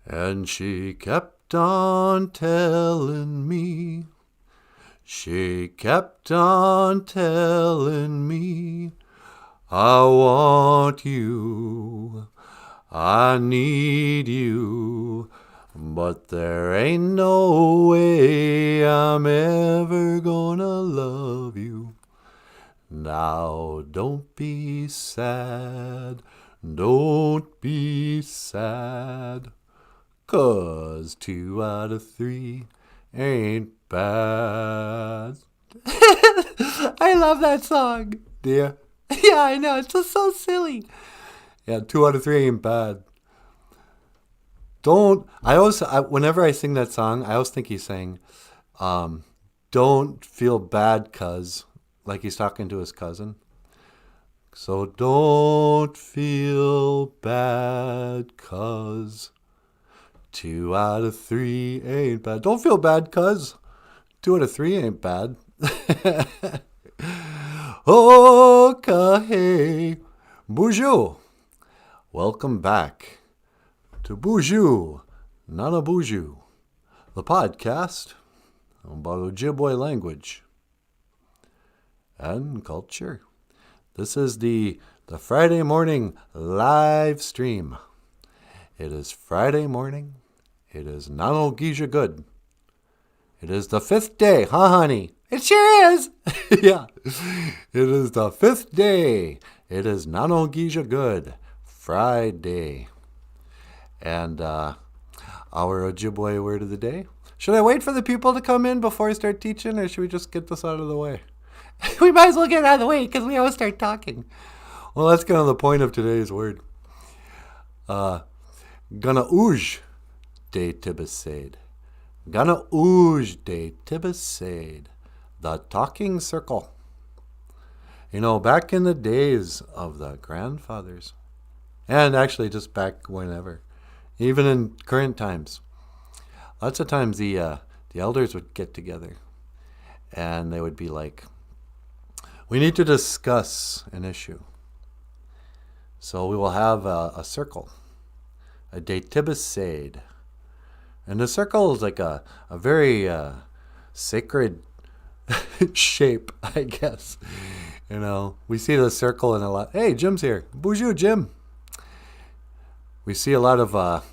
And she kept on telling me, she kept on telling me, I want you, I need you, but there ain't no way I'm ever gonna love you. Now don't be sad, don't be sad, 'cause 2 out of 3 ain't bad. I love that song. Do you? Yeah, I know. It's just so silly. Yeah, 2 out of 3 ain't bad. Whenever I sing that song, I always think he's saying, don't feel bad, cuz, like he's talking to his cousin. So don't feel bad, cuz 2 out of 3 ain't bad. Don't feel bad, cuz 2 out of 3 ain't bad. Okay, BOOZHOO. Welcome back to BOOZHOO NANABOOZHOO, the podcast about Ojibwe language and culture. This is the Friday morning live stream. It is Friday morning. It is Nanogija good. It is the 5th day, huh, honey? It sure is. Yeah. It is the 5th day. It is Nanogija good. Friday. And our Ojibwe word of the day. Should I wait for the people to come in before I start teaching, or should we just get this out of the way? We might as well get it out of the way because we always start talking. Well, let's get on the point of today's word. Gonna ooge de tibbesaid. Gonna ooge de tibbesaid. The talking circle. You know, back in the days of the grandfathers, and actually just back whenever, even in current times, lots of times the elders would get together and they would be like, we need to discuss an issue. So we will have a circle, a Detibbesaid. And the circle is like a very sacred shape, I guess. You know, we see the circle in a lot. Hey, Jim's here. Bonjour, Jim. We see a lot of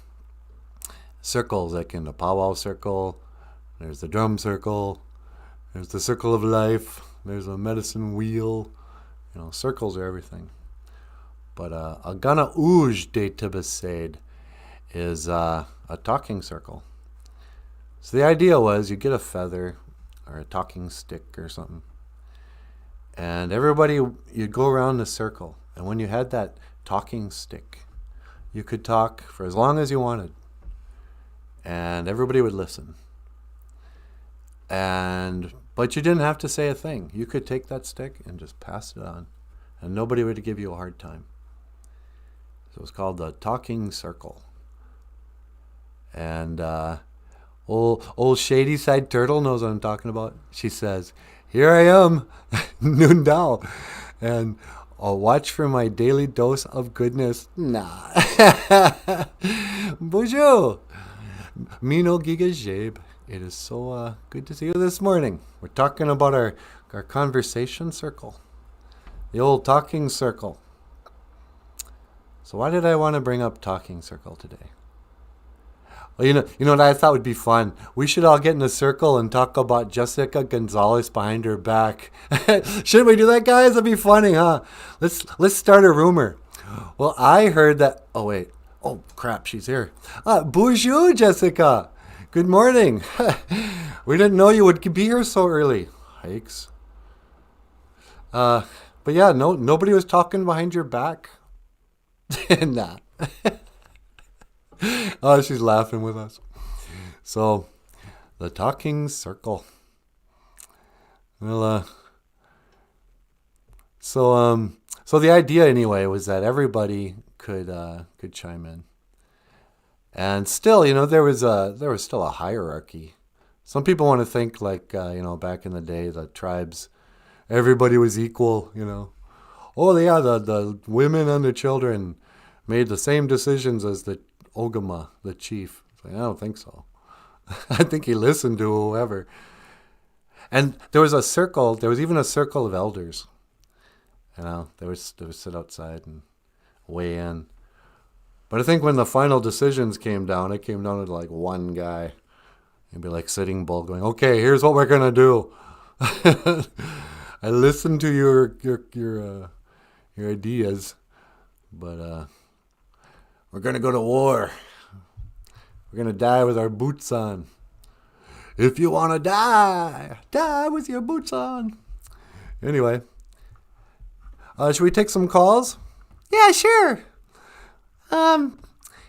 circles, like in the powwow circle. There's the drum circle. There's the circle of life. There's a medicine wheel. You know, circles are everything. But a gana ooge de tibbesaid is a talking circle. So the idea was you get a feather or a talking stick or something. And everybody, you'd go around the circle. And when you had that talking stick, you could talk for as long as you wanted. And everybody would listen. But you didn't have to say a thing. You could take that stick and just pass it on. And nobody would give you a hard time. So it was called the talking circle. And old Shady Side Turtle knows what I'm talking about. She says, here I am, Noondao. And I'll watch for my daily dose of goodness. Nah. Bonjour. Mino Giga Jabe. It is so good to see you this morning. We're talking about our conversation circle. The old talking circle. So why did I want to bring up talking circle today? Well, you know what I thought would be fun? We should all get in a circle and talk about Jessica Gonzalez behind her back. Shouldn't we do that, guys? That'd be funny, huh? Let's start a rumor. Well, I heard that... Oh, wait. Oh, crap, she's here. Bonjour, Jessica. Good morning. We didn't know you would be here so early. Hikes. But yeah, nobody was talking behind your back. Nah. Oh, she's laughing with us. So, the talking circle. Well, so the idea anyway was that everybody could chime in. And still, you know, there was still a hierarchy. Some people want to think like, you know, back in the day, the tribes, everybody was equal, you know. Oh, yeah, the women and the children made the same decisions as the Ogama, the chief. Like, I don't think so. I think he listened to whoever. And there was a circle. There was even a circle of elders. You know, they would sit outside and weigh in. But I think when the final decisions came down, it came down to like one guy. He'd be like Sitting Bull going, okay, here's what we're going to do. I listened to your ideas, but we're going to go to war. We're going to die with our boots on. If you want to die, die with your boots on. Anyway, should we take some calls? Yeah, sure.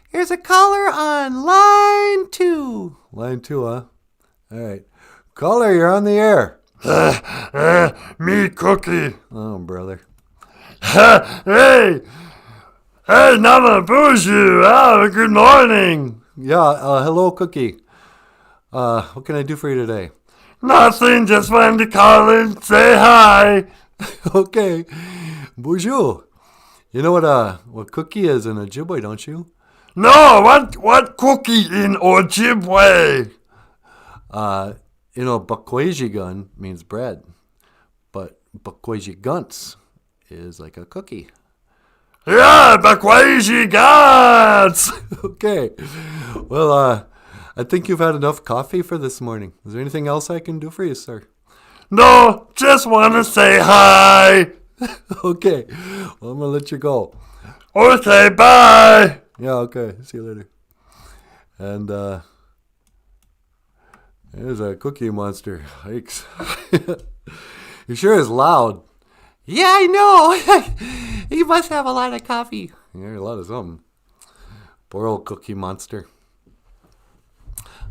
Here's a caller on line 2. Line 2, huh? All right. Caller, you're on the air. Me, Cookie. Oh, brother. Hey, NANABOOZHOO. Oh, good morning. Yeah, hello, Cookie. What can I do for you today? Nothing, just wanted to call and say hi. Okay. Bonjour. You know what cookie is in Ojibwe, don't you? No, what cookie in Ojibwe? Bakwajigun means bread, but Bakwajigunts is like a cookie. Yeah, Bakwaji gods. Okay. Well, I think you've had enough coffee for this morning. Is there anything else I can do for you, sir? No, just want to say hi. Okay. Well, I'm going to let you go. Okay, bye. Yeah, okay. See you later. And, there's a cookie monster. Yikes. He sure is loud. Yeah, I know. He must have a lot of coffee. Yeah, a lot of something. Poor old cookie monster.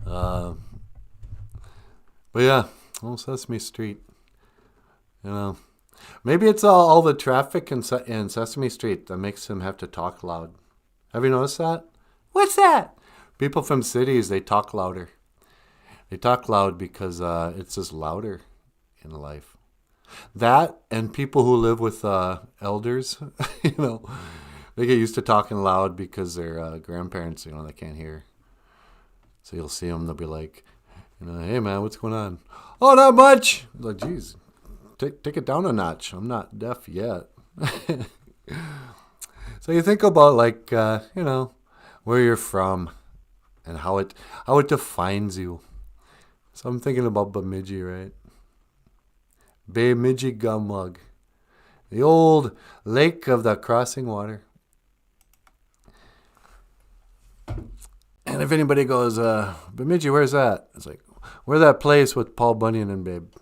But yeah, old Sesame Street. You know, maybe it's all the traffic in Sesame Street that makes him have to talk loud. Have you noticed that? What's that? People from cities, they talk louder. They talk loud because it's just louder in life. That and people who live with elders, they get used to talking loud because their grandparents, they can't hear. So you'll see them, they'll be like, hey man, what's going on? Oh, not much. Like, geez, take it down a notch. I'm not deaf yet. So you think about where you're from and how it defines you. So I'm thinking about Bemidji, right? Bemidji Gumwug, the old lake of the crossing water. And if anybody goes, Bemidji, where's that? It's like, we're that place with Paul Bunyan and Babe.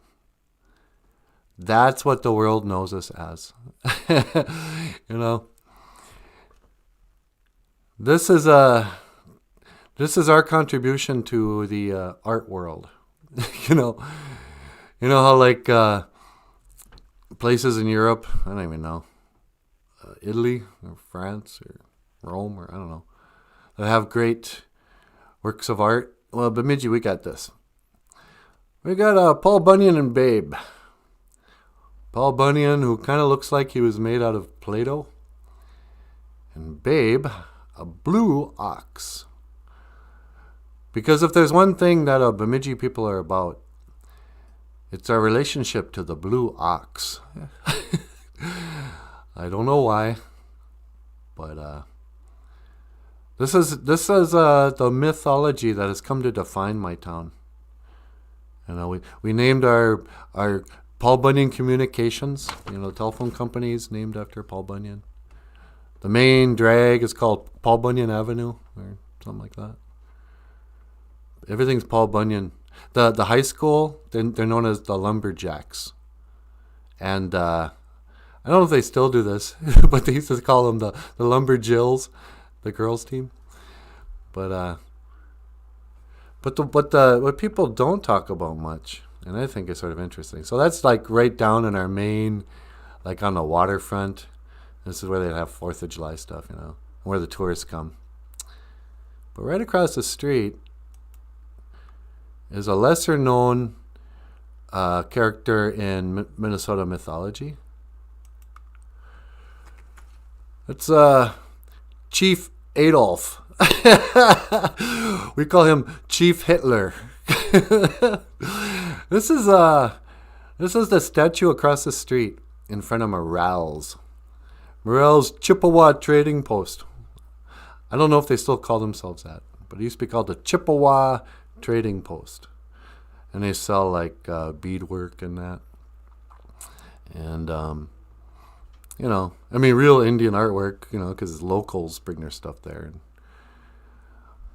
That's what the world knows us as. This is our contribution to the art world. You know how places in Europe, I don't even know, Italy or France or Rome or I don't know, that have great works of art. Well, Bemidji, we got this. We got Paul Bunyan and Babe. Paul Bunyan, who kind of looks like he was made out of Play-Doh. And Babe, a blue ox. Because if there's one thing that Bemidji people are about, it's our relationship to the blue ox. I don't know why, but this is the mythology that has come to define my town. We named our Paul Bunyan Communications. The telephone company is named after Paul Bunyan. The main drag is called Paul Bunyan Avenue or something like that. Everything's Paul Bunyan. The high school, they're known as the Lumberjacks. And I don't know if they still do this, but they used to call them the Lumberjills, the girls' team. But what people don't talk about much, and I think is sort of interesting. So that's right down in our main, on the waterfront. This is where they have 4th of July stuff, where the tourists come. But right across the street is a lesser-known character in Minnesota mythology. It's Chief Adolf. We call him Chief Hitler. This is the statue across the street in front of Morale's. Morale's Chippewa Trading Post. I don't know if they still call themselves that, but it used to be called the Chippewa Trading Post. And they sell like beadwork and that. And, you know, I mean, real Indian artwork, you know, because locals bring their stuff there.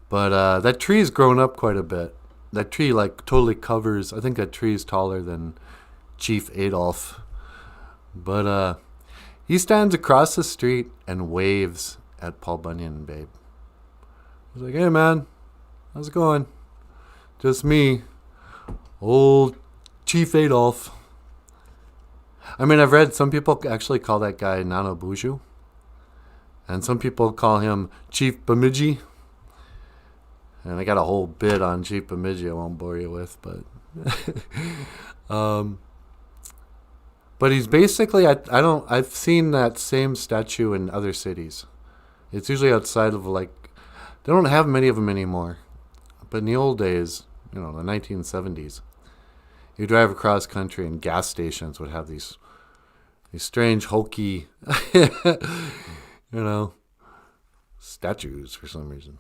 But that tree's grown up quite a bit. That tree, like, totally covers, I think that tree is taller than Chief Adolf. But he stands across the street and waves at Paul Bunyan, babe. He's like, hey, man, how's it going? Just me, old Chief Adolf. I mean, I've read some people actually call that guy NANABOOZHOO. And some people call him Chief Bemidji. And I got a whole bit on Chief Bemidji I won't bore you with. But he's basically, I've seen that same statue in other cities. It's usually outside of, like, they don't have many of them anymore. But in the old days, you know, the 1970s, you drive across country and gas stations would have these strange, hokey, you know, statues for some reason.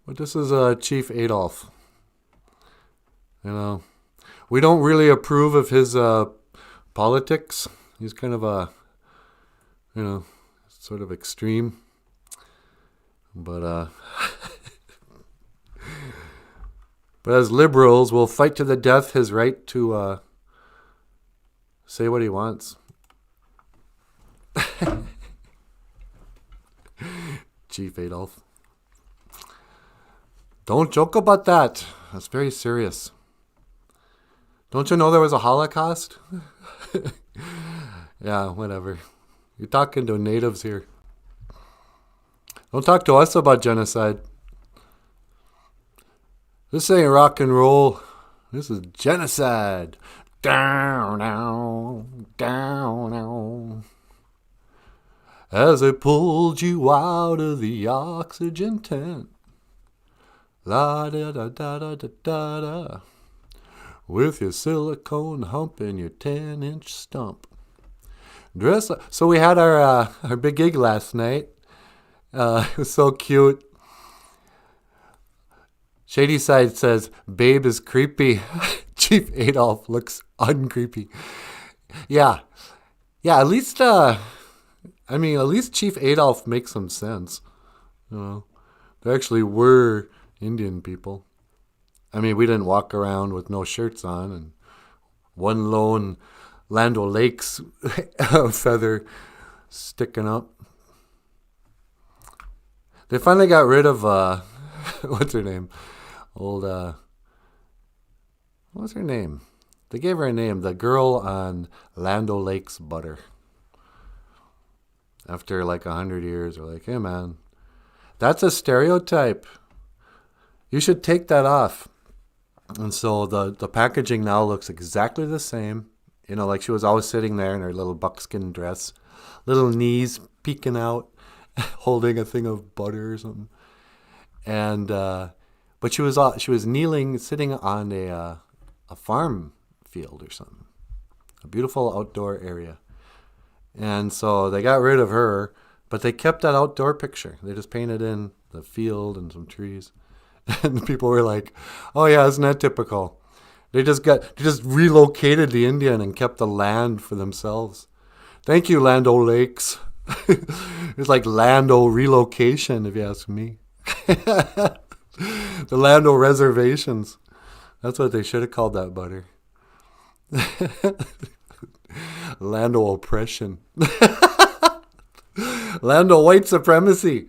But this is Chief Adolf. You know, we don't really approve of his politics. He's kind of a, you know, sort of extreme. But but as liberals, we'll fight to the death his right to say what he wants. Chief Adolf. Don't joke about that. That's very serious. Don't you know there was a Holocaust? Yeah, whatever. You're talking to natives here. Don't talk to us about genocide. This ain't rock and roll. This is genocide. Down, down, down, down. As I pulled you out of the oxygen tent. La da da da da da da da. With your silicone hump and your 10-inch stump. Dress up. So we had our big gig last night. It was so cute. Shady Side says, babe is creepy. Chief Adolf looks uncreepy. Yeah. Yeah, at least Chief Adolf makes some sense. You know, there actually were Indian people. I mean, we didn't walk around with no shirts on and one lone Land O'Lakes feather sticking up. They finally got rid of, what's her name? What's her name? They gave her a name, the girl on Land O'Lakes butter. After like 100 years, they're like, hey man, that's a stereotype. You should take that off. And so the packaging now looks exactly the same. You know, like she was always sitting there in her little buckskin dress, little knees peeking out, holding a thing of butter or something. And but she was kneeling, sitting on a farm field or something, a beautiful outdoor area. And so they got rid of her, but they kept that outdoor picture. They just painted in the field and some trees. And people were like, oh yeah, isn't that typical? They just relocated the Indian and kept the land for themselves. Thank you, Land O'Lakes. It's like Land O relocation, if you ask me. The Land O reservations. That's what they should have called that butter. Land O oppression. Land O white supremacy.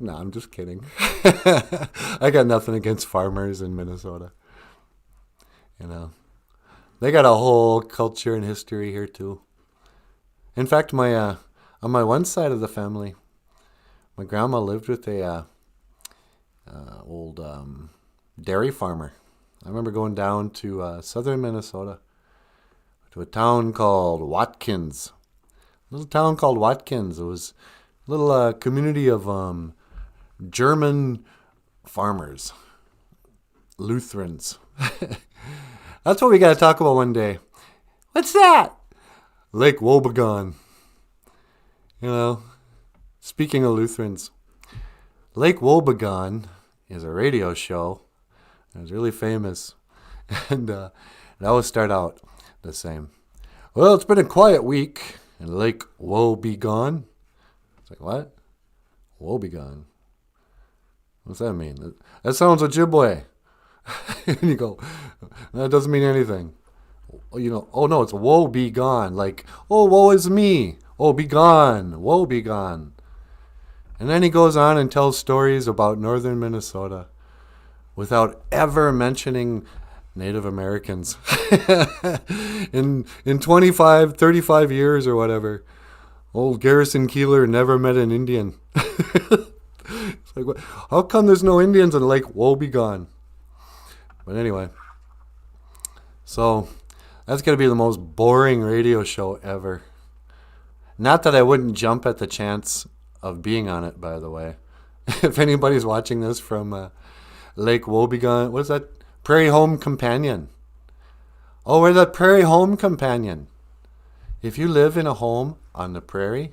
No, I'm just kidding. I got nothing against farmers in Minnesota. You know, they got a whole culture and history here too. In fact, my on my one side of the family, my grandma lived with a old dairy farmer. I remember going down to southern Minnesota to a town called Watkins. A little town called Watkins. It was little community of German farmers, Lutherans. That's what we got to talk about one day. What's that? Lake Wobegon. You know, speaking of Lutherans, Lake Wobegon is a radio show. It was really famous. And it always start out the same. Well, it's been a quiet week in Lake Wobegon. It's like, what? Wobegon? What's that mean? That sounds Ojibwe. And you go, that doesn't mean anything. You know, oh no, it's woe be gone. Like, oh, woe is me. Oh, be gone. Woe be gone. And then he goes on and tells stories about northern Minnesota without ever mentioning Native Americans. in 25, 35 years or whatever, old Garrison Keeler never met an Indian. It's like, how come there's no Indians in Lake Wobegon? But anyway, so that's going to be the most boring radio show ever. Not that I wouldn't jump at the chance of being on it, by the way. If anybody's watching this from Lake Wobegon, what's that? Prairie Home Companion. Oh, we're the Prairie Home Companion. If you live in a home on the prairie,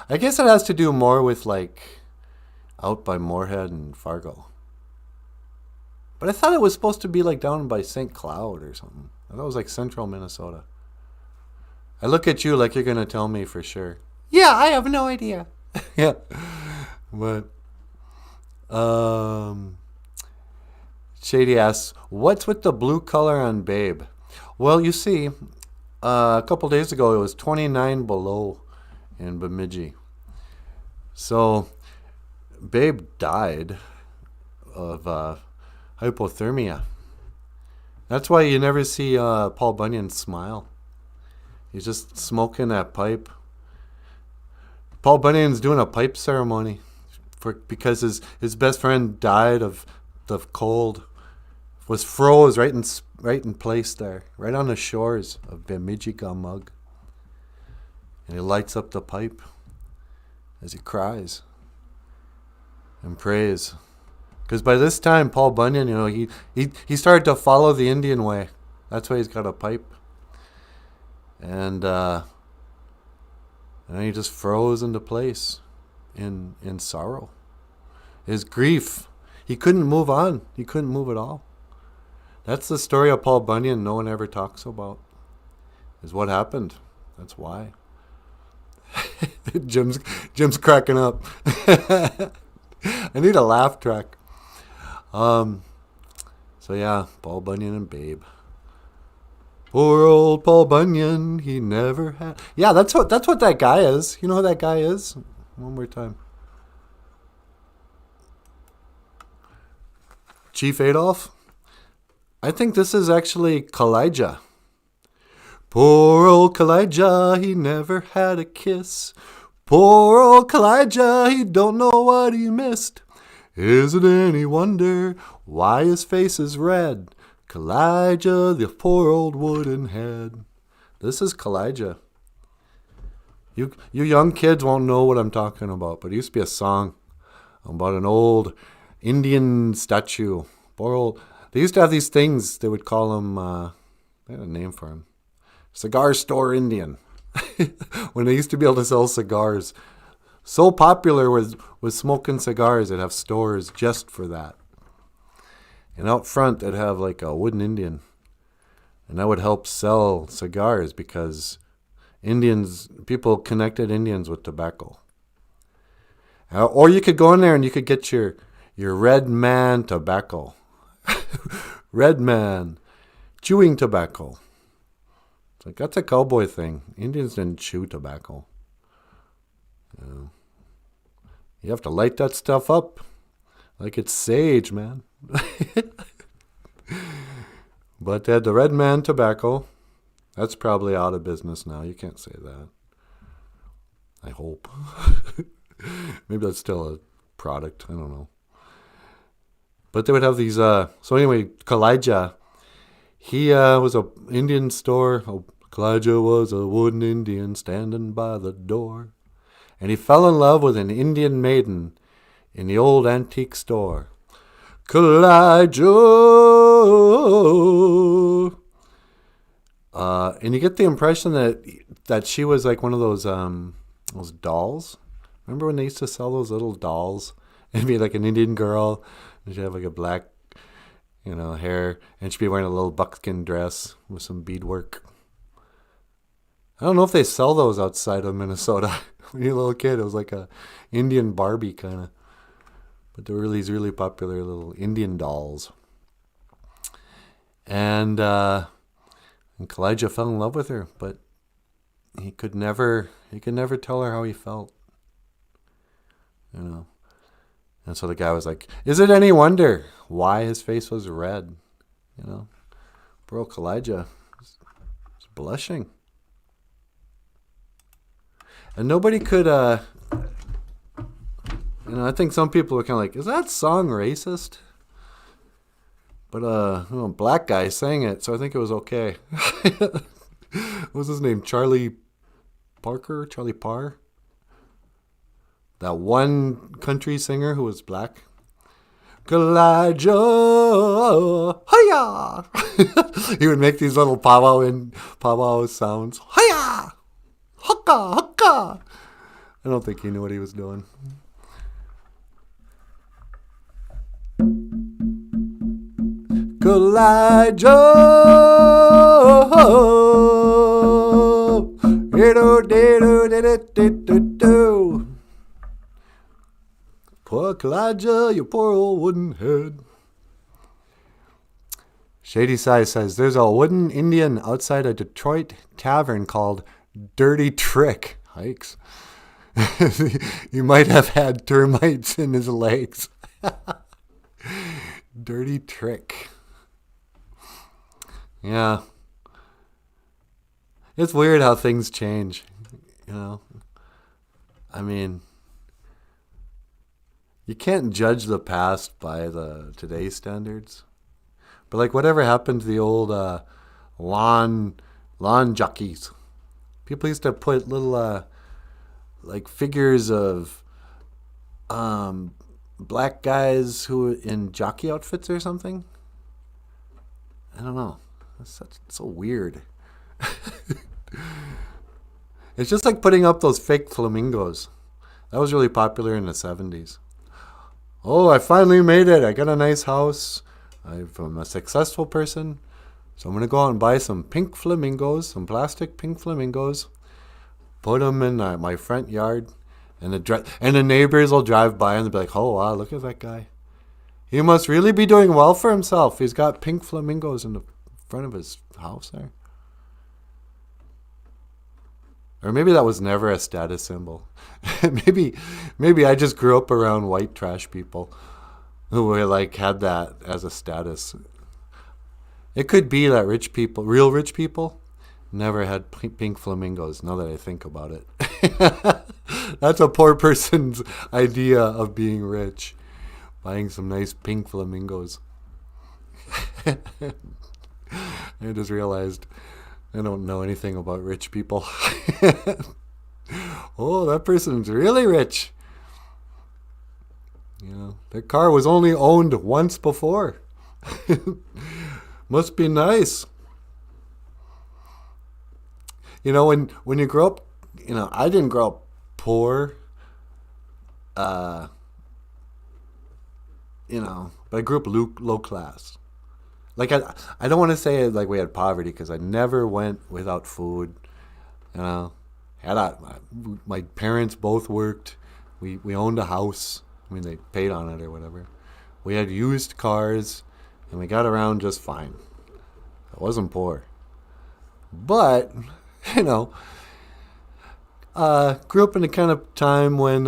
I guess it has to do more with like out by Moorhead and Fargo. But I thought it was supposed to be like down by St. Cloud or something. I thought it was like central Minnesota. I look at you like you're going to tell me for sure. Yeah, I have no idea. Yeah. But, Shady asks, what's with the blue color on Babe? Well, you see, a couple days ago it was 29 below in Bemidji. So, Babe died of hypothermia. That's why you never see Paul Bunyan smile. He's just smoking that pipe. Paul Bunyan's doing a pipe ceremony because his best friend died of the cold. Was froze right in place there, right on the shores of Bemidji Gamug. And he lights up the pipe as he cries and prays. Because by this time, Paul Bunyan, you know, he started to follow the Indian way. That's why he's got a pipe. And he just froze into place in sorrow. His grief. He couldn't move on. He couldn't move at all. That's the story of Paul Bunyan no one ever talks about. Is what happened. That's why. Jim's cracking up. I need a laugh track. So yeah, Paul Bunyan and Babe. Poor old Paul Bunyan, he never had. Yeah, that's what that guy is. You know who that guy is? One more time. Chief Adolf? I think this is actually Kalijah. Poor old Kalijah, he never had a kiss. Poor old Kalijah, he don't know what he missed. Is it any wonder why his face is red? Kalijah, the poor old wooden head. This is Kalijah. You young kids won't know what I'm talking about, but it used to be a song about an old Indian statue. Poor old. They used to have these things. They would call them. They had a name for him. Cigar store Indian. When they used to be able to sell cigars. So popular with smoking cigars, they'd have stores just for that. And out front, they'd have like a wooden Indian. And that would help sell cigars because people connected Indians with tobacco. Or you could go in there and you could get your Red Man tobacco. Red Man chewing tobacco. It's like, that's a cowboy thing. Indians didn't chew tobacco. You have to light that stuff up like it's sage, man. But they had the Red Man tobacco. That's probably out of business now. You can't say that. I hope. Maybe that's still a product. I don't know. But they would have these. So anyway, Kalijah, he was a Indian store. Kalijah was a wooden Indian standing by the door. and he fell in love with an Indian maiden in the old antique store. Kalijah. And you get the impression that she was like one of those dolls. Remember when they used to sell those little dolls? It'd be like an Indian girl, and she'd have like a black, hair, and she'd be wearing a little buckskin dress with some beadwork. I don't know if they sell those outside of Minnesota. When you're a little kid, it was like a Indian Barbie kind of. But they were these really popular little Indian dolls. And Kalijah fell in love with her, but he could never tell her how he felt. And so the guy was like, is it any wonder why his face was red? Poor Kalijah was blushing. And nobody could, I think some people were kind of like, is that song racist? But, black guy sang it, so I think it was okay. What was his name? Charlie Parker? Charlie Parr? That one country singer who was black. Kalijah, hiya! He would make these little powwow sounds. Hiya! Hukka, hukka! I don't think he knew what he was doing. Kalijah, poor Kalijah, you poor old wooden head. Shady Size says, there's a wooden Indian outside a Detroit tavern called Dirty Trick. Hikes. He might have had termites in his legs. Dirty Trick. Yeah. It's weird how things change. I mean, you can't judge the past by the today's standards. But like whatever happened to the old lawn jockeys? People used to put little like figures of black guys who were in jockey outfits or something. I don't know. That's so weird. It's just like putting up those fake flamingos. That was really popular in the 70s. Oh, I finally made it. I got a nice house. I'm a successful person. So I'm going to go out and buy some pink flamingos, some plastic pink flamingos, put them in my front yard, and the neighbors will drive by and they'll be like, oh, wow, look at that guy. He must really be doing well for himself. He's got pink flamingos in the front of his house there. Or maybe that was never a status symbol. maybe I just grew up around white trash people who were like had that as a status. It could be that real rich people, never had pink flamingos, now that I think about it. That's a poor person's idea of being rich. Buying some nice pink flamingos. I just realized I don't know anything about rich people. Oh, that person's really rich. Their car was only owned once before. Must be nice. When you grow up, I didn't grow up poor. But I grew up low class. Like I don't want to say like we had poverty because I never went without food. My parents both worked. We owned a house. I mean, they paid on it or whatever. We had used cars, and we got around just fine. I wasn't poor. But, grew up in a kind of time when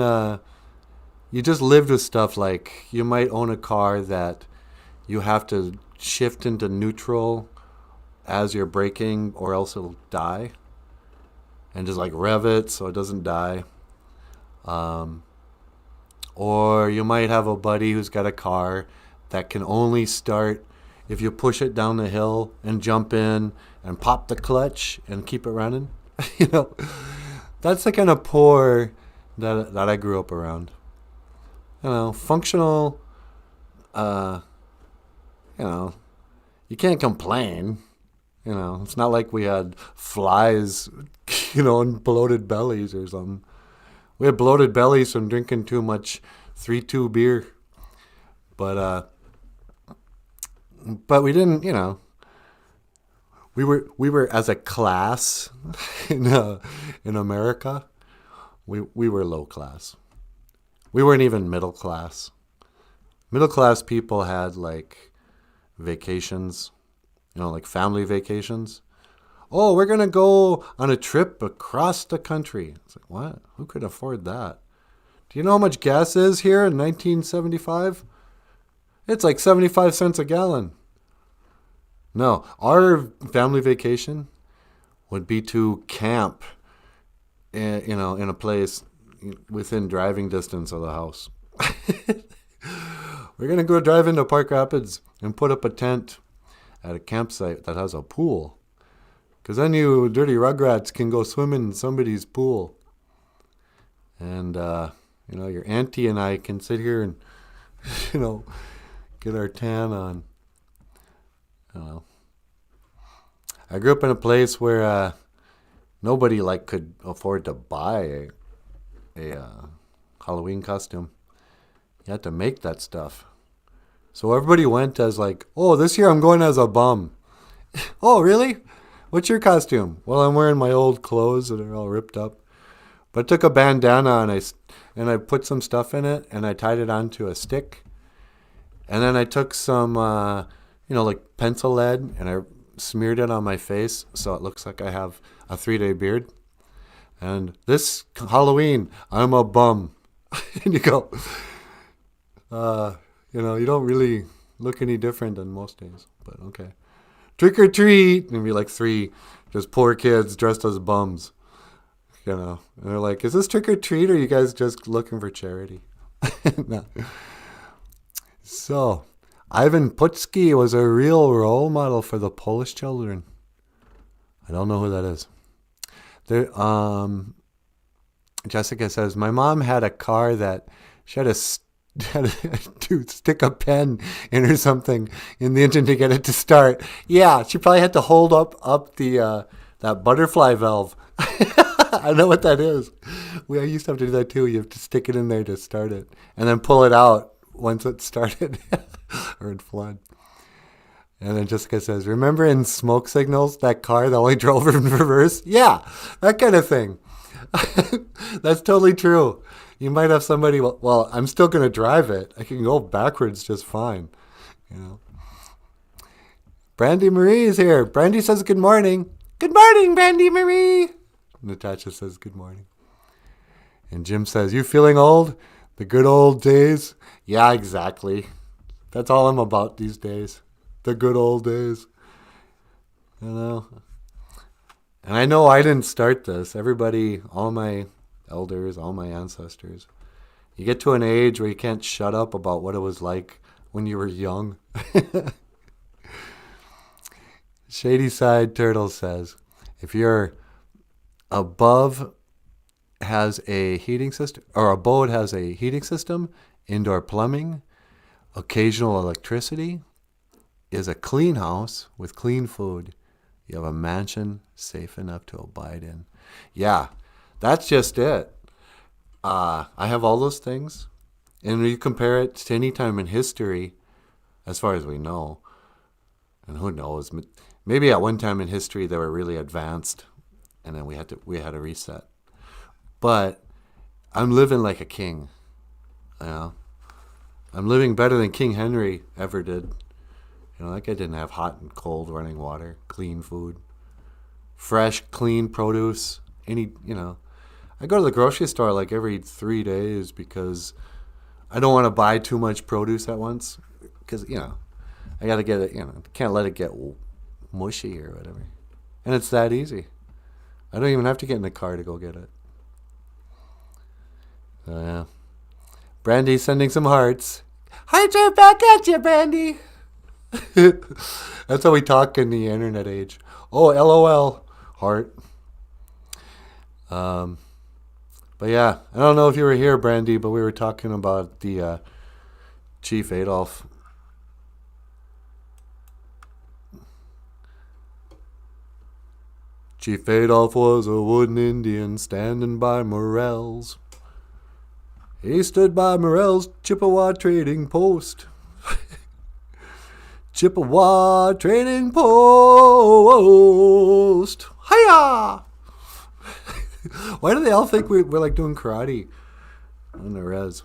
you just lived with stuff like you might own a car that you have to shift into neutral as you're braking or else it'll die. And just like rev it so it doesn't die. Or you might have a buddy who's got a car that can only start if you push it down the hill and jump in and pop the clutch and keep it running. That's the kind of poor that I grew up around. Functional. Uh, you can't complain. It's not like we had flies, and bloated bellies or something. We had bloated bellies from drinking too much 3-2 beer. But we didn't, we were as a class in America, we were low class. We weren't even middle class. Middle class people had like vacations, like family vacations. Oh, we're going to go on a trip across the country. It's like, what? Who could afford that? Do you know how much gas is here in 1975? It's like 75 cents a gallon. No, our family vacation would be to camp, in a place within driving distance of the house. We're going to go drive into Park Rapids and put up a tent at a campsite that has a pool. Because then you dirty rugrats can go swimming in somebody's pool. And, your auntie and I can sit here and, get our tan on. I grew up in a place where nobody could afford to buy a Halloween costume. You had to make that stuff. So everybody went as oh, this year I'm going as a bum. Oh, really? What's your costume? Well, I'm wearing my old clothes that are all ripped up. But I took a bandana and I put some stuff in it and I tied it onto a stick. And then I took some, pencil lead and I smeared it on my face so it looks like I have a 3-day beard. And this Halloween, I'm a bum. And you go, you don't really look any different than most days, but okay. Trick or treat, and be like 3 just poor kids dressed as bums, and they're like, is this trick or treat, or are you guys just looking for charity? No. So, Ivan Putski was a real role model for the Polish children. I don't know who that is. There, Jessica says, my mom had a car that she had to stick a pen in or something in the engine to get it to start. Yeah, she probably had to hold up the that butterfly valve. I know what that is. I used to have to do that too. You have to stick it in there to start it, and then pull it out once it started or it flooded. And then Jessica says, remember in Smoke Signals, that car that only drove in reverse? Yeah, that kind of thing. That's totally true. You might have somebody, well, I'm still going to drive it. I can go backwards just fine. Brandy Marie is here. Brandy says good morning. Good morning, Brandy Marie. Natasha says good morning. And Jim says, you feeling old? The good old days? Yeah, exactly. That's all I'm about these days. The good old days. And I know I didn't start this. Everybody, all my elders, all my ancestors. You get to an age where you can't shut up about what it was like when you were young. Shady Side Turtle says, if your above has a heating system, or abode has a heating system, indoor plumbing, occasional electricity, is a clean house with clean food, you have a mansion safe enough to abide in. Yeah, that's just it. I have all those things. And when you compare it to any time in history, as far as we know, and who knows, maybe at one time in history they were really advanced, and then we had to reset. But I'm living like a king. I'm living better than King Henry ever did. That guy didn't have hot and cold running water, clean food, fresh, clean produce. I go to the grocery store like every 3 days because I don't want to buy too much produce at once. Because, I got to get it, can't let it get mushy or whatever. And it's that easy. I don't even have to get in the car to go get it. So, yeah. Brandy's sending some hearts. Hearts are back at you, Brandy. That's how we talk in the internet age. Oh, LOL. Heart. But yeah, I don't know if you were here, Brandy, but we were talking about the Chief Adolf. Chief Adolf was a wooden Indian standing by Morel's. He stood by Morel's Chippewa trading post. Chippewa trading post. Hiya! Why do they all think we're like doing karate on the res?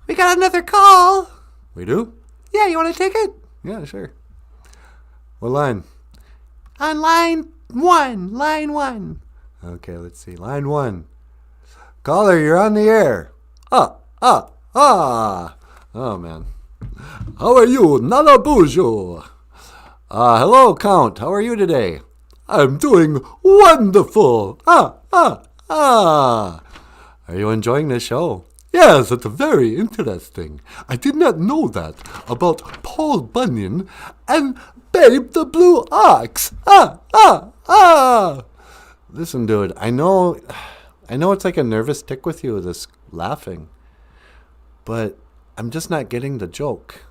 We got another call. We do? Yeah, you want to take it? Yeah, sure. What line? On line 1. Line 1. Okay, let's see. Line 1. Caller, you're on the air. Oh, man. How are you, Nanaboozhoo? Hello, Count. How are you today? I'm doing wonderful. Are you enjoying the show? Yes, it's very interesting. I did not know that about Paul Bunyan and Babe the Blue Ox. Listen, dude, I know it's like a nervous tick with you, this laughing. But I'm just not getting the joke.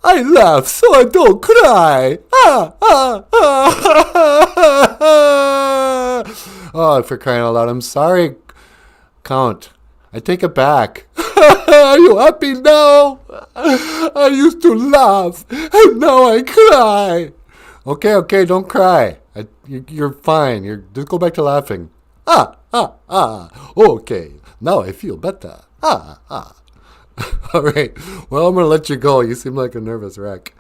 I laugh so I don't cry. Oh, for crying out loud. I'm sorry, Count. I take it back. Are you happy now? I used to laugh, and now I cry. Okay, don't cry. You're fine. Just go back to laughing. Okay, now I feel better. All right. Well, I'm going to let you go. You seem like a nervous wreck.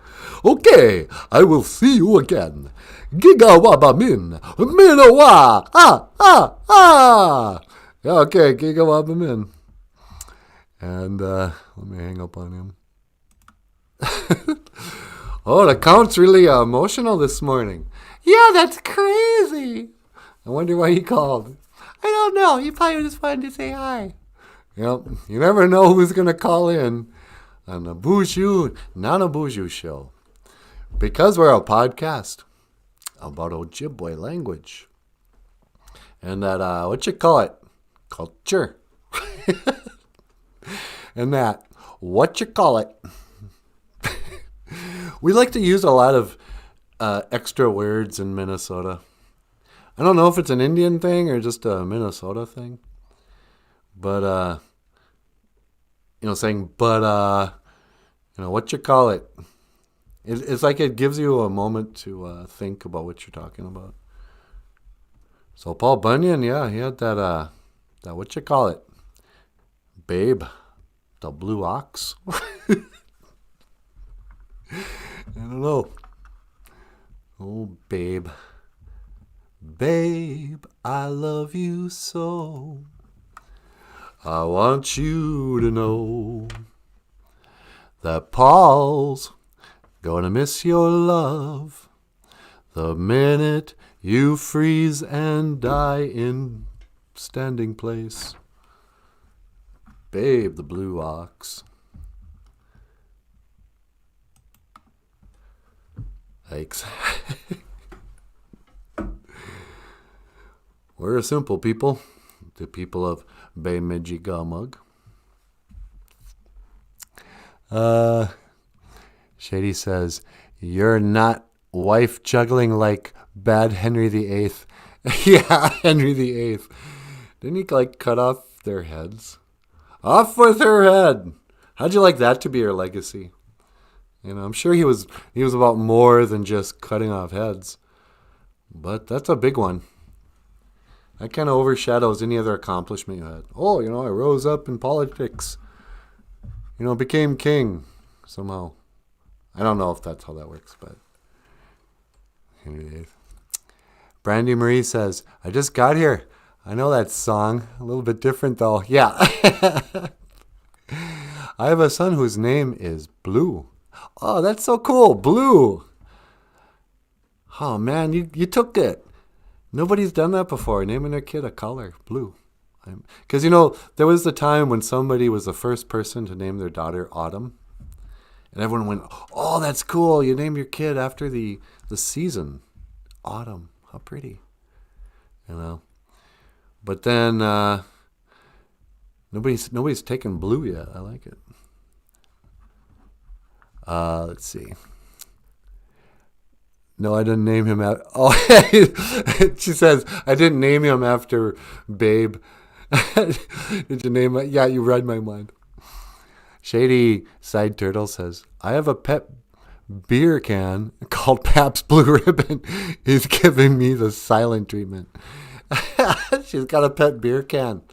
Okay, I will see you again. Giga waba min. Minawa. Yeah, okay, Giga waba min. And let me hang up on him. Oh, the Count's really emotional this morning. Yeah, that's crazy. I wonder why he called. I don't know. He probably just wanted to say hi. Yep, you never know who's going to call in on the BOOZHOO NANABOOZHOO show. Because we're a podcast about Ojibwe language. And that, culture. And that, we like to use a lot of extra words in Minnesota. I don't know if it's an Indian thing or just a Minnesota thing. But, saying, it's like it gives you a moment to think about what you're talking about. So Paul Bunyan, yeah, he had that Babe, the Blue Ox. I don't know. Oh, babe. Babe, I love you so. I want you to know that Paul's gonna miss your love the minute you freeze and die in standing place. Babe, the Blue Ox. Thanks. We're a simple people. The people of Bemidjigamug. Shady says, you're not wife juggling like bad Henry VIII. Yeah, Henry VIII. Didn't he cut off their heads? Off with her head. How'd you like that to be your legacy? I'm sure he was about more than just cutting off heads. But that's a big one. That kind of overshadows any other accomplishment you had. Oh, I rose up in politics. Became king somehow. I don't know if that's how that works, but anyway. Brandy Marie says, I just got here. I know that song. A little bit different, though. Yeah. I have a son whose name is Blue. Oh, that's so cool. Blue. Oh, man, you took it. Nobody's done that before, naming their kid a color, blue. Because, there was the time when somebody was the first person to name their daughter Autumn. And everyone went, oh, that's cool. You name your kid after the season. Autumn. how pretty. You know. But then nobody's taken blue yet. I like it. Let's see. No, I didn't name him after... Oh, she says, I didn't name him after Babe. Did you name it? Yeah, you read my mind. Shady Side Turtle says, I have a pet beer can called Pabst Blue Ribbon. He's giving me the silent treatment. She's got a pet beer can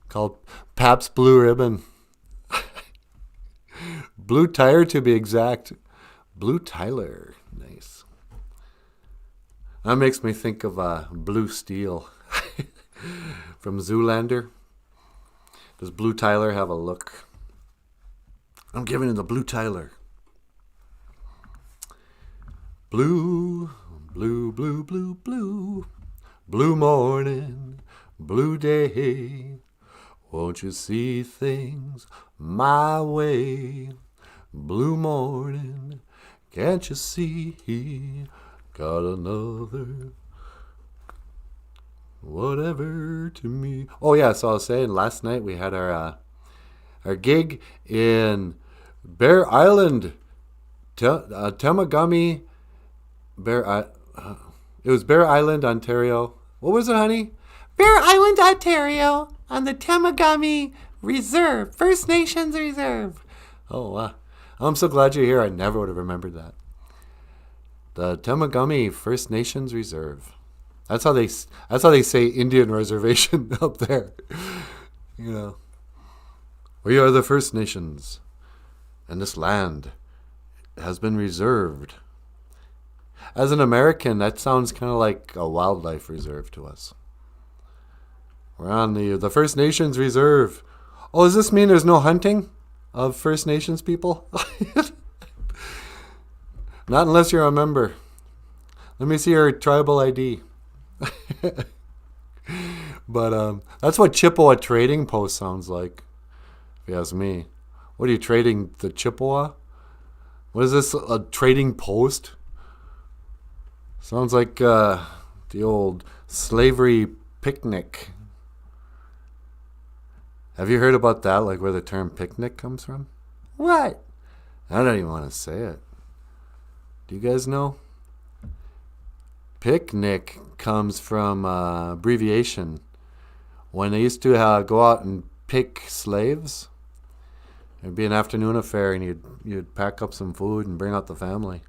called Pabst Blue Ribbon. Blue Tire, to be exact. Blue Tyler. Nice. That makes me think of Blue Steel from Zoolander. Does Blue Tyler have a look? I'm giving him the Blue Tyler. Blue, blue, blue, blue, blue. Blue morning, blue day. Won't you see things my way? Blue morning, can't you see? Got another whatever to me. Oh yeah, so I was saying last night we had our gig in Bear Island, Temagami. It was Bear Island, Ontario. What was it, honey? Bear Island, Ontario, on the Temagami Reserve, First Nations Reserve. Oh wow, I'm so glad you're here. I never would have remembered that. The Temagami First Nations Reserve. That's how they say Indian reservation up there. You know, we are the First Nations, and this land has been reserved. As an American, that sounds kind of like a wildlife reserve to us. We're on the First Nations Reserve. Oh, does this mean there's no hunting of First Nations people? Not unless you're a member. Let me see your tribal ID. But that's what Chippewa Trading Post sounds like, if you ask me. What are you trading, the Chippewa? What is this, a trading post? Sounds like the old slavery picnic. Have you heard about that, like where the term picnic comes from? What? I don't even want to say it. Do you guys know? Picnic comes from abbreviation. When they used to go out and pick slaves, it'd be an afternoon affair, and you'd pack up some food and bring out the family.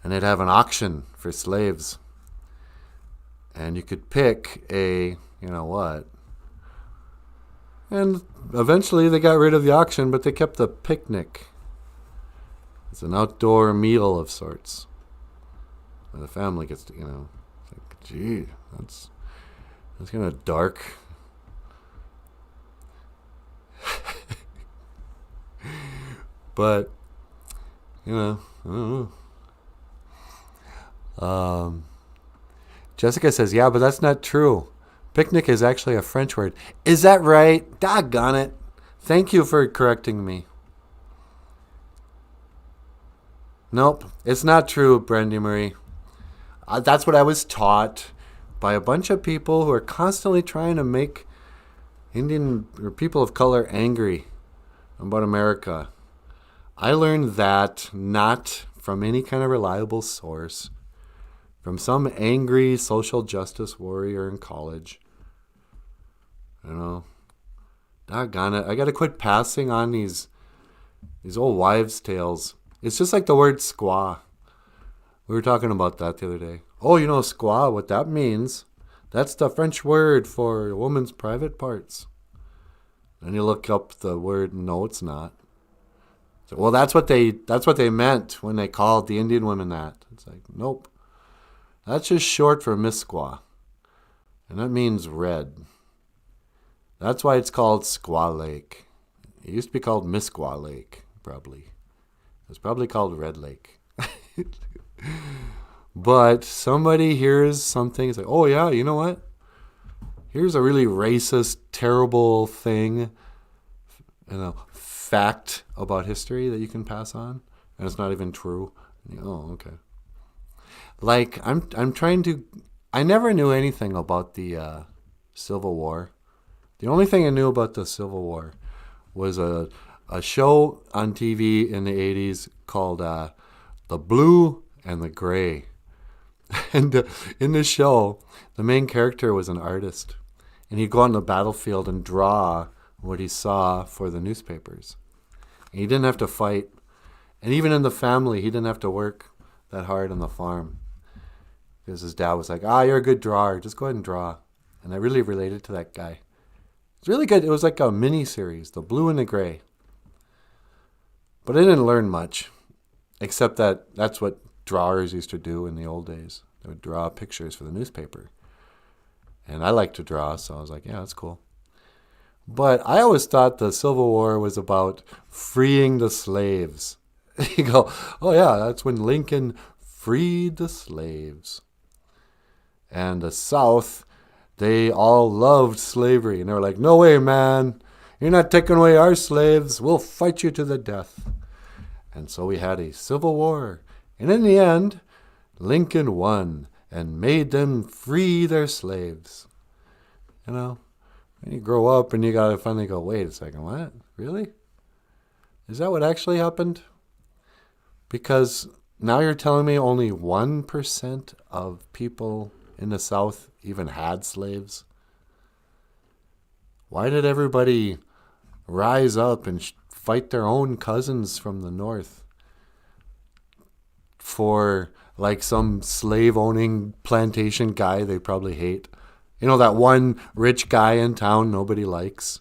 And they'd have an auction for slaves. And you could pick a, you know what. And eventually they got rid of the auction, but they kept the picnic. It's an outdoor meal of sorts. And the family gets to, it's like, gee, that's kind of dark. But, I don't know. Jessica says, yeah, but that's not true. Picnic is actually a French word. Is that right? Doggone it. Thank you for correcting me. Nope, it's not true, Brandy Marie. That's what I was taught by a bunch of people who are constantly trying to make Indian or people of color angry about America. I learned that not from any kind of reliable source, from some angry social justice warrior in college. Doggone it. I got to quit passing on these old wives' tales. It's just like the word squaw. We were talking about that the other day. Oh, squaw, what that means. That's the French word for a woman's private parts. And you look up the word, no, it's not. So, well, that's what they meant when they called the Indian women that. It's like, nope. That's just short for Miss Squaw. And that means red. That's why it's called Squaw Lake. It used to be called Miss Squaw Lake, probably. It's probably called Red Lake. But somebody hears something, it's like, oh yeah, you know what? Here's a really racist, terrible thing, fact about history that you can pass on, and it's not even true. Oh, okay. Like I'm trying to. I never knew anything about the Civil War. The only thing I knew about the Civil War was a show on TV in the 80s called The Blue and the Gray. And in this show, the main character was an artist. And he'd go out on the battlefield and draw what he saw for the newspapers. And he didn't have to fight. And even in the family, he didn't have to work that hard on the farm. Because his dad was like, you're a good drawer. Just go ahead and draw. And I really related to that guy. It's really good. It was like a mini series, The Blue and the Gray. But I didn't learn much, except that that's what drawers used to do in the old days. They would draw pictures for the newspaper. And I like to draw, so I was like, yeah, that's cool. But I always thought the Civil War was about freeing the slaves. You go, oh yeah, that's when Lincoln freed the slaves. And the South, they all loved slavery. And they were like, no way, man. You're not taking away our slaves. We'll fight you to the death. And so we had a civil war. And in the end, Lincoln won and made them free their slaves. You know, when you grow up and you got to finally go, wait a second, what? Really? Is that what actually happened? Because now you're telling me only 1% of people in the South even had slaves? Why did everybody rise up and fight their own cousins from the North for like some slave-owning plantation guy they probably hate? You know, that one rich guy in town nobody likes.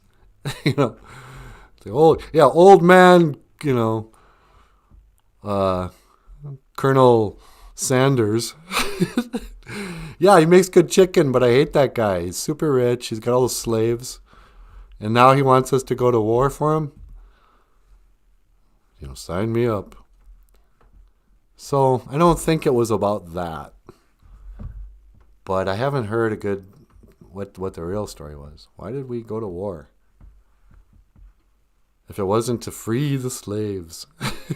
You know, the old man, you know, Colonel Sanders. Yeah, he makes good chicken, but I hate that guy. He's super rich. He's got all the slaves. And now he wants us to go to war for him? You know, sign me up. So I don't think it was about that. But I haven't heard what the real story was. Why did we go to war? If it wasn't to free the slaves.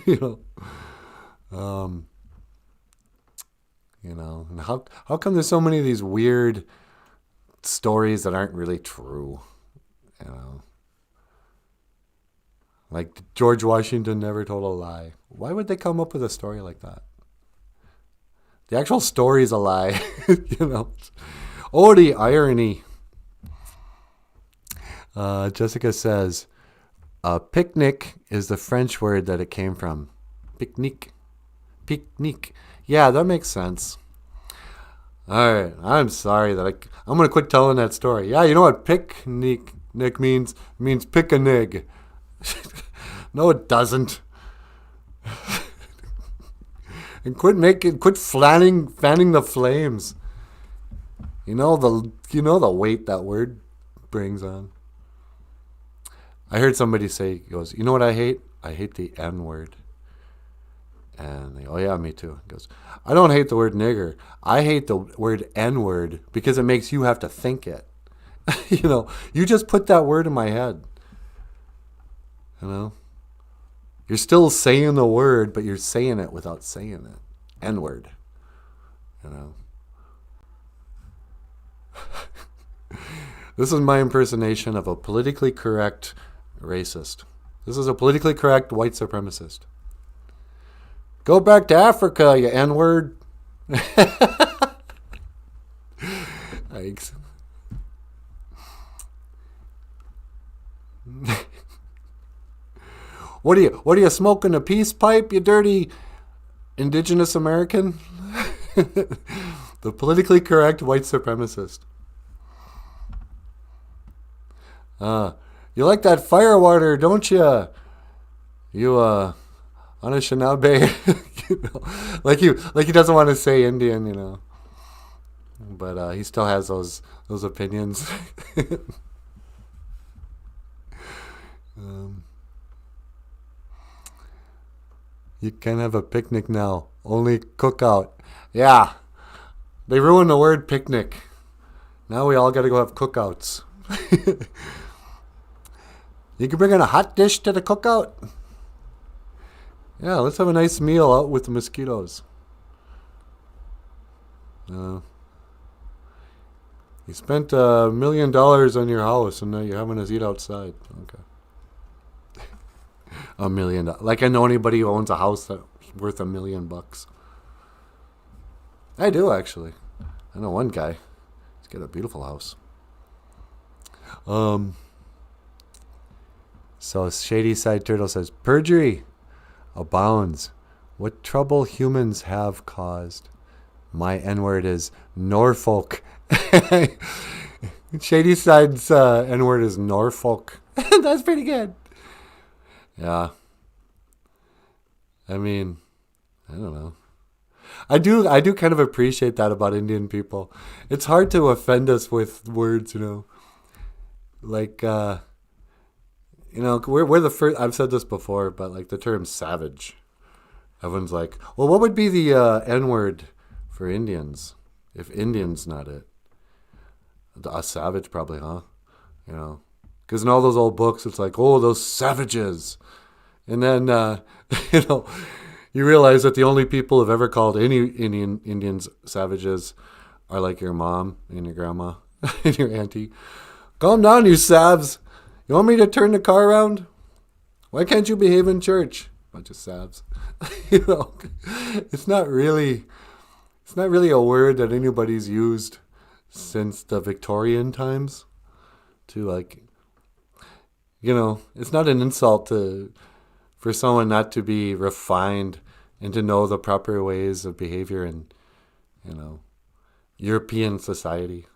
You know. You know, and how come there's so many of these weird stories that aren't really true? You know, like George Washington never told a lie. Why would they come up with a story like that? The actual story is a lie. You know. Oh, the irony. Jessica says, picnic is the French word that it came from. Picnic. Picnic. Yeah, that makes sense. All right, I'm sorry that I'm going to quit telling that story. Yeah, you know what picnic means? It means pick a nig. No, it doesn't. And quit fanning the flames. You know the weight that word brings on. I heard somebody say, he goes, you know what I hate? I hate the N word. And they go, oh yeah, me too. He goes, I don't hate the word nigger. I hate the word N-word because it makes you have to think it. You know, you just put that word in my head. You know? You're still saying the word, but you're saying it without saying it. N-word. You know? This is my impersonation of a politically correct racist. This is a politically correct white supremacist. Go back to Africa, you N-word. Thanks. What are you smoking a peace pipe, you dirty indigenous American? The politically correct white supremacist. You like that firewater, don't you? You Anishinaabe, you know, like he doesn't want to say Indian, you know, but he still has those opinions. You can't have a picnic now, only cookout. Yeah, they ruined the word picnic. Now we all got to go have cookouts. You can bring in a hot dish to the cookout. Yeah, let's have a nice meal out with the mosquitoes. Uh, you spent $1 million on your house, and now you're having us eat outside. Okay. $1 million. Like I know anybody who owns a house that's worth $1 million. I do actually. I know one guy. He's got a beautiful house. So Shady Side Turtle says, perjury abounds. What trouble humans have caused. My N-word is Norfolk. Shady Side's N-word is Norfolk. That's pretty good. Yeah. I mean, I don't know. I do kind of appreciate that about Indian people. It's hard to offend us with words, Like, we're the first. I've said this before, but like the term savage. Everyone's like, well, what would be the N-word for Indians if Indian's not it? A savage, probably, huh? Because in all those old books, it's like, oh, those savages. And then, you realize that the only people who've ever called any Indians savages are like your mom and your grandma and your auntie. Calm down, you savs. You want me to turn the car around? Why can't you behave in church? Bunch of savs. It's not really a word that anybody's used since the Victorian times to it's not an insult for someone not to be refined and to know the proper ways of behavior in, European society.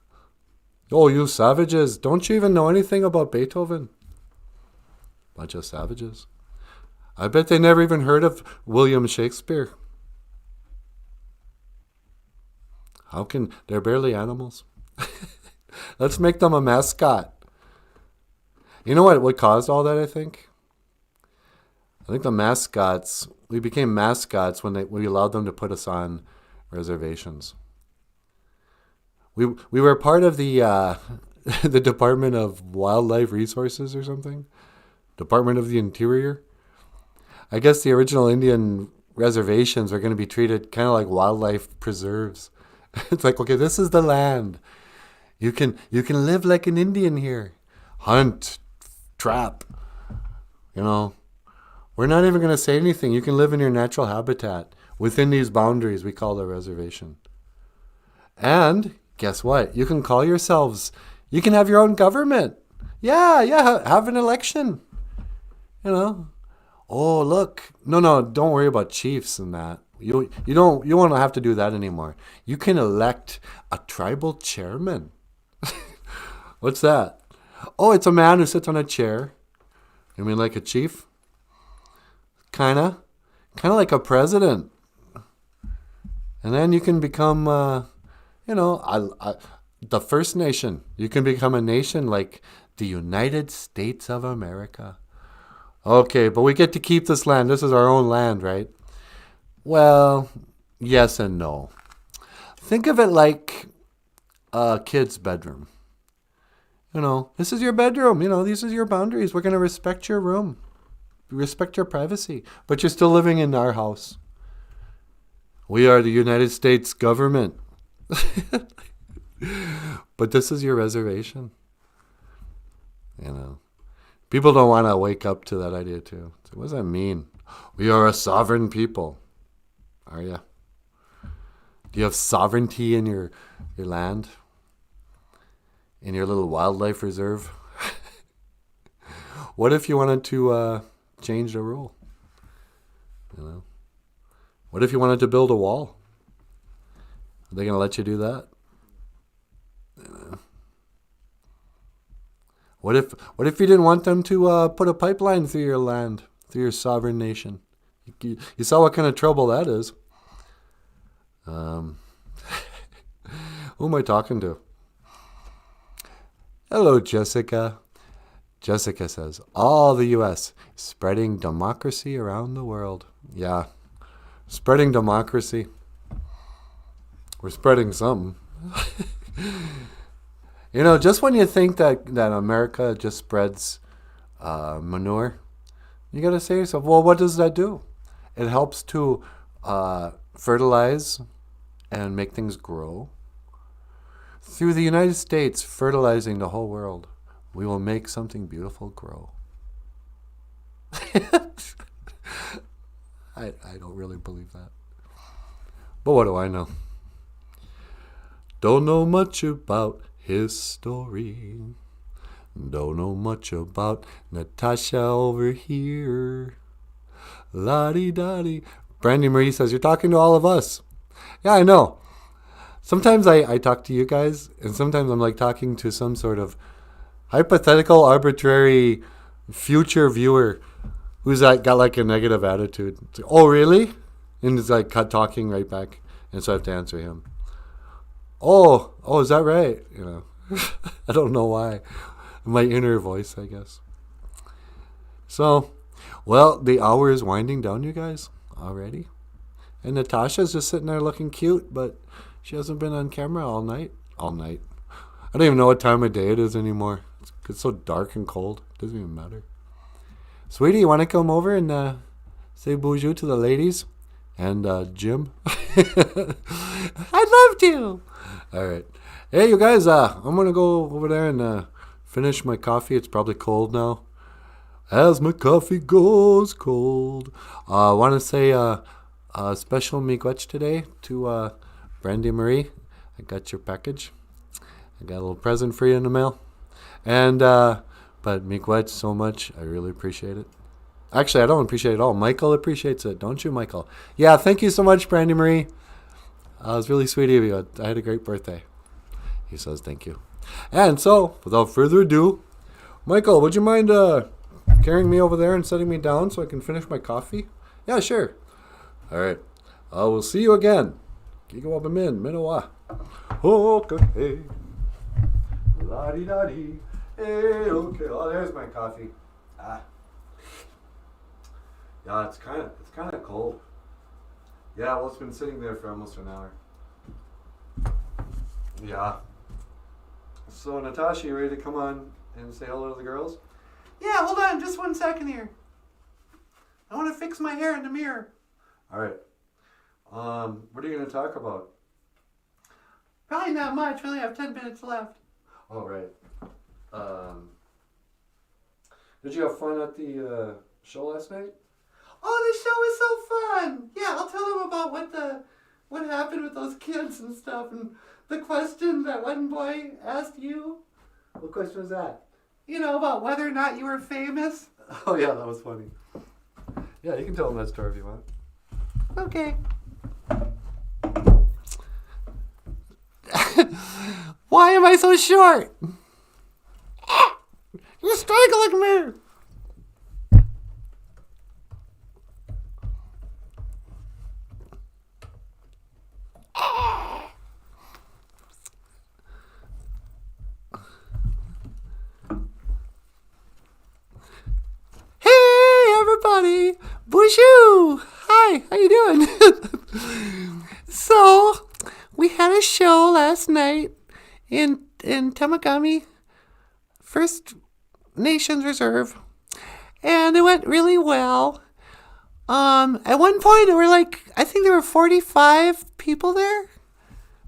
Oh, you savages. Don't you even know anything about Beethoven? Bunch of savages. I bet they never even heard of William Shakespeare. How can... They're barely animals. Let's make them a mascot. You know what caused all that, I think? I think the mascots... We became mascots when we allowed them to put us on reservations. We were part of the the Department of Wildlife Resources or something. Department of the Interior. I guess the original Indian reservations are going to be treated kind of like wildlife preserves. It's like, okay, this is the land. You can live like an Indian here. Hunt, trap. We're not even going to say anything. You can live in your natural habitat within these boundaries we call the reservation. And guess what? You can call yourselves. You can have your own government. Yeah, have an election. Oh, look. No, don't worry about chiefs and that. You won't have to do that anymore. You can elect a tribal chairman. What's that? Oh, it's a man who sits on a chair. You mean like a chief? Kinda like a president. And then you can become, the First Nation. You can become a nation like the United States of America. Okay, but we get to keep this land. This is our own land, right? Well, yes and no. Think of it like a kid's bedroom. This is your bedroom. These are your boundaries. We're going to respect your room. Respect your privacy. But you're still living in our house. We are the United States government. But this is your reservation. People don't want to wake up to that idea too. So what does that mean? We are a sovereign people. Are you? Do you have sovereignty in your land? In your little wildlife reserve? What if you wanted to change the rule? What if you wanted to build a wall? Are they going to let you do that? What if you didn't want them to put a pipeline through your land, through your sovereign nation? You saw what kind of trouble that is. Who am I talking to? Hello, Jessica. Jessica says, all the U.S. spreading democracy around the world. Yeah, spreading democracy. We're spreading something. Just when you think that America just spreads manure, you got to say to yourself, well, what does that do? It helps to fertilize and make things grow. Through the United States, fertilizing the whole world, we will make something beautiful grow. I don't really believe that. But what do I know? Don't know much about his story. Don't know much about Natasha over here. La-di-da-di. Brandy Marie says, you're talking to all of us. Yeah, I know. Sometimes I talk to you guys, and sometimes I'm like talking to some sort of hypothetical, arbitrary future viewer who's like got like a negative attitude. It's like, oh, really? And it's like cut talking right back, and so I have to answer him. Oh, is that right? You know, I don't know why. My inner voice, I guess. So, well, the hour is winding down, you guys, already. And Natasha's just sitting there looking cute, but she hasn't been on camera all night. All night. I don't even know what time of day it is anymore. It's so dark and cold. It doesn't even matter. Sweetie, you want to come over and say bonjour to the ladies? And Jim? I'd love to. All right. Hey, you guys, I'm going to go over there and finish my coffee. It's probably cold now. As my coffee goes cold. I want to say a special miigwech today to Brandy Marie. I got your package. I got a little present for you in the mail. And, but miigwech so much. I really appreciate it. Actually, I don't appreciate it all. Michael appreciates it. Don't you, Michael? Yeah, thank you so much, Brandy Marie. It was really sweet of you. I had a great birthday. He says thank you. And so, without further ado, Michael, would you mind carrying me over there and setting me down so I can finish my coffee? Yeah, sure. All right. I will see you again. Gigawabamin, Minowa. Okay. La-di-da-di. Hey, okay. Oh, there's my coffee. Yeah, it's kind of cold. Yeah, well, it's been sitting there for almost an hour. Yeah. So, Natasha, you ready to come on and say hello to the girls? Yeah, hold on just 1 second here. I want to fix my hair in the mirror. All right. What are you going to talk about? Probably not much. We only have 10 minutes left. All right. Did you have fun at the show last night? Oh, the show was so fun. Yeah, I'll tell them about what happened with those kids and stuff, and the question that one boy asked you. What question was that? You know, about whether or not you were famous. Oh, yeah, that was funny. Yeah, you can tell them that story if you want. Okay. Why am I so short? You're strangling me. Everybody, BOOZHOO! Hi, how you doing? So, we had a show last night in Temagami, First Nations Reserve, and it went really well. At one point, there were I think there were 45 people there,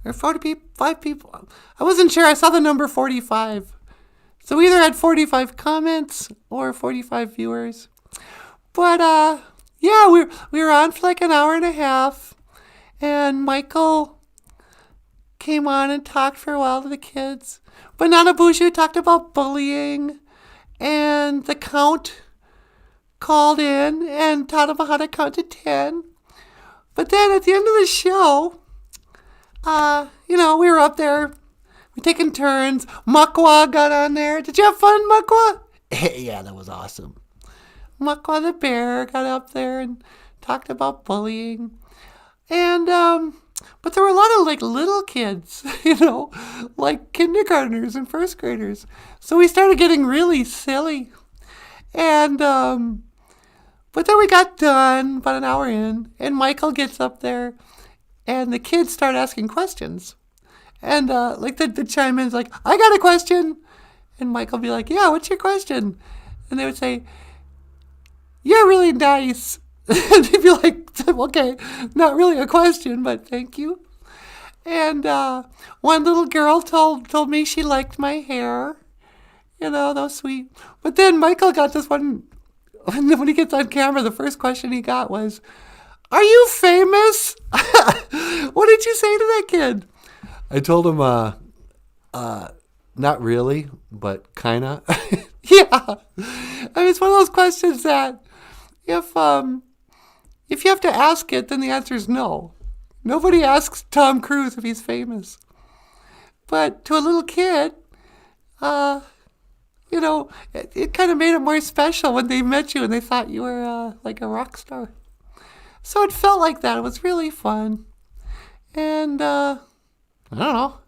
or 45 people. I wasn't sure. I saw the number 45. So we either had 45 comments or 45 viewers. But, yeah, we were on for like an hour and a half. And Michael came on and talked for a while to the kids. But NanaBOOZHOO talked about bullying. And the count called in and taught them how to count to 10. But then at the end of the show, we were up there. We're taking turns. Makwa got on there. Did you have fun, Makwa? Yeah, that was awesome. Makwa the bear got up there and talked about bullying. And, but there were a lot of little kids, like kindergartners and first graders. So we started getting really silly. And, but then we got done about an hour in, and Michael gets up there and the kids start asking questions. And, the chime in's like, I got a question. And Michael would be like, yeah, what's your question? And they would say, you're really nice. And they'd be like, okay, not really a question, but thank you. And one little girl told me she liked my hair. That was sweet. But then Michael got this one. When he gets on camera, the first question he got was, "Are you famous?" What did you say to that kid? I told him, not really, but kinda. Yeah. I mean, it's one of those questions that if you have to ask it, then the answer is no. Nobody asks Tom Cruise if he's famous. But to a little kid, it kind of made it more special when they met you and they thought you were like a rock star. So it felt like that. It was really fun. And I don't know.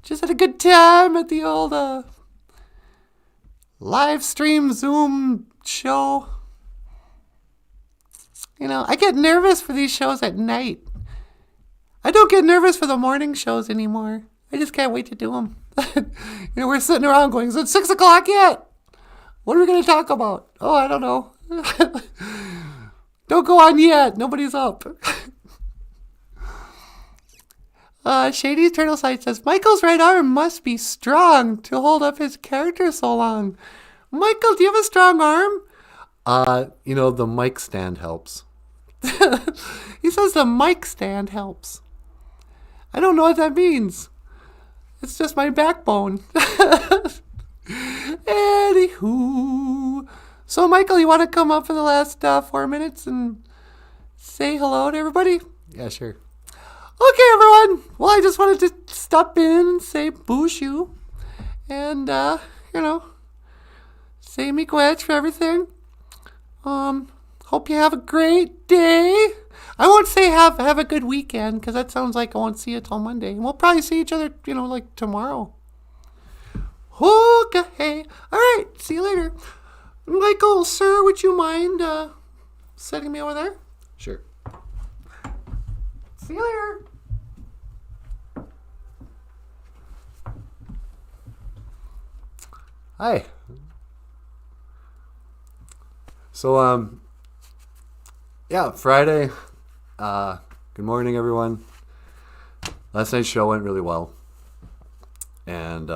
Just had a good time at the old live stream Zoom show. I get nervous for these shows at night. I don't get nervous for the morning shows anymore. I just can't wait to do them. We're sitting around going, is it 6 o'clock yet? What are we going to talk about? Oh, I don't know. Don't go on yet. Nobody's up. Shady Turtle Side says, Michael's right arm must be strong to hold up his character so long. Michael, do you have a strong arm? The mic stand helps. He says the mic stand helps. I don't know what that means. It's just my backbone. Anywho. So, Michael, you want to come up for the last 4 minutes and say hello to everybody? Yeah, sure. Okay, everyone. Well, I just wanted to stop in and say BOOZHOO. And, say miigwech for everything. Hope you have a great day. I won't say have a good weekend, because that sounds like I won't see you till Monday. And we'll probably see each other, like tomorrow. Okay. All right. See you later. Michael, sir, would you mind setting me over there? Sure. See you later. Hi. So, Friday. Good morning, everyone. Last night's show went really well. And,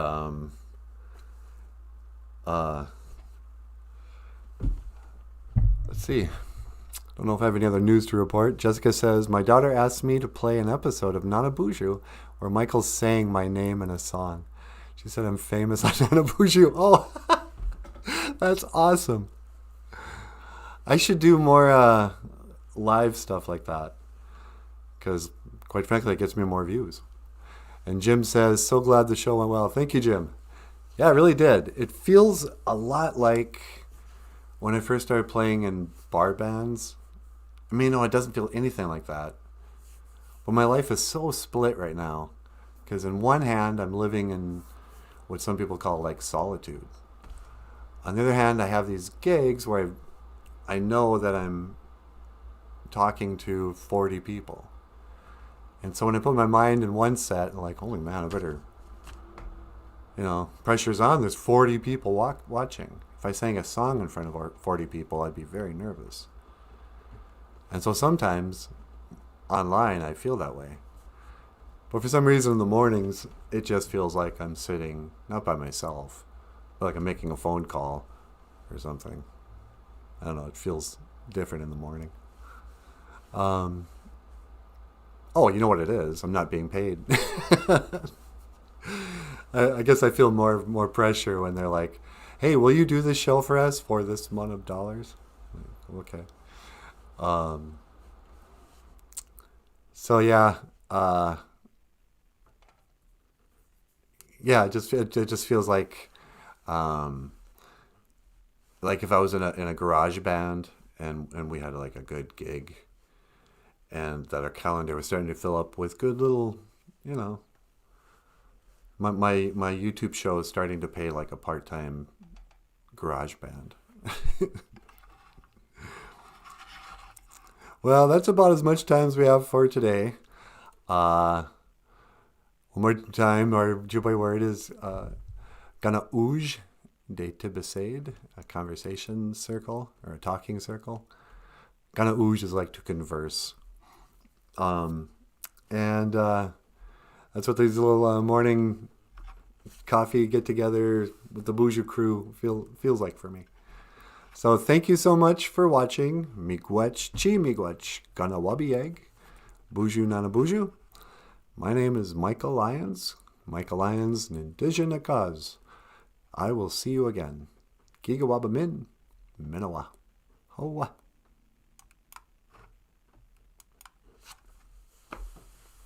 let's see. Don't know if I have any other news to report. Jessica says, my daughter asked me to play an episode of NANABOOZHOO where Michael's saying my name in a song. She said I'm famous on NANABOOZHOO. Oh, that's awesome. I should do more live stuff like that, because quite frankly, it gets me more views. And Jim says, so glad the show went well. Thank you, Jim. Yeah, it really did. It feels a lot like when I first started playing in bar bands. I mean, no, it doesn't feel anything like that. But my life is so split right now, because in one hand, I'm living in what some people call like solitude. On the other hand, I have these gigs where I know that I'm talking to 40 people. And so when I put my mind in one set, I'm like, holy man, I better, pressure's on. There's 40 people watching. If I sang a song in front of 40 people, I'd be very nervous. And so sometimes online, I feel that way. But for some reason in the mornings, it just feels like I'm sitting, not by myself, but like I'm making a phone call or something. I don't know, it feels different in the morning. Oh, you know what it is? I'm not being paid. I guess I feel more pressure when they're like, hey, will you do this show for us for this amount of dollars? Okay. So yeah, it just feels like if I was in a garage band and we had like a good gig, and that our calendar was starting to fill up with good little, my YouTube show is starting to pay like a part-time garage band. Well, that's about as much time as we have for today. One more time, our Ojibwe word is GOFUNDME de Tibesaid, a conversation circle or a talking circle. GOFUNDME is like to converse. And That's what these little morning coffee get together with the BOOZHOO crew feels like for me. So thank you so much for watching. Miigwech chi miigwech ganawabi egg. BOOZHOO NANABOOZHOO. My name is Michael Lyons. Michael Lyons, Nindijanakaz. I will see you again. Gigawabamin. Minawa. Hoa.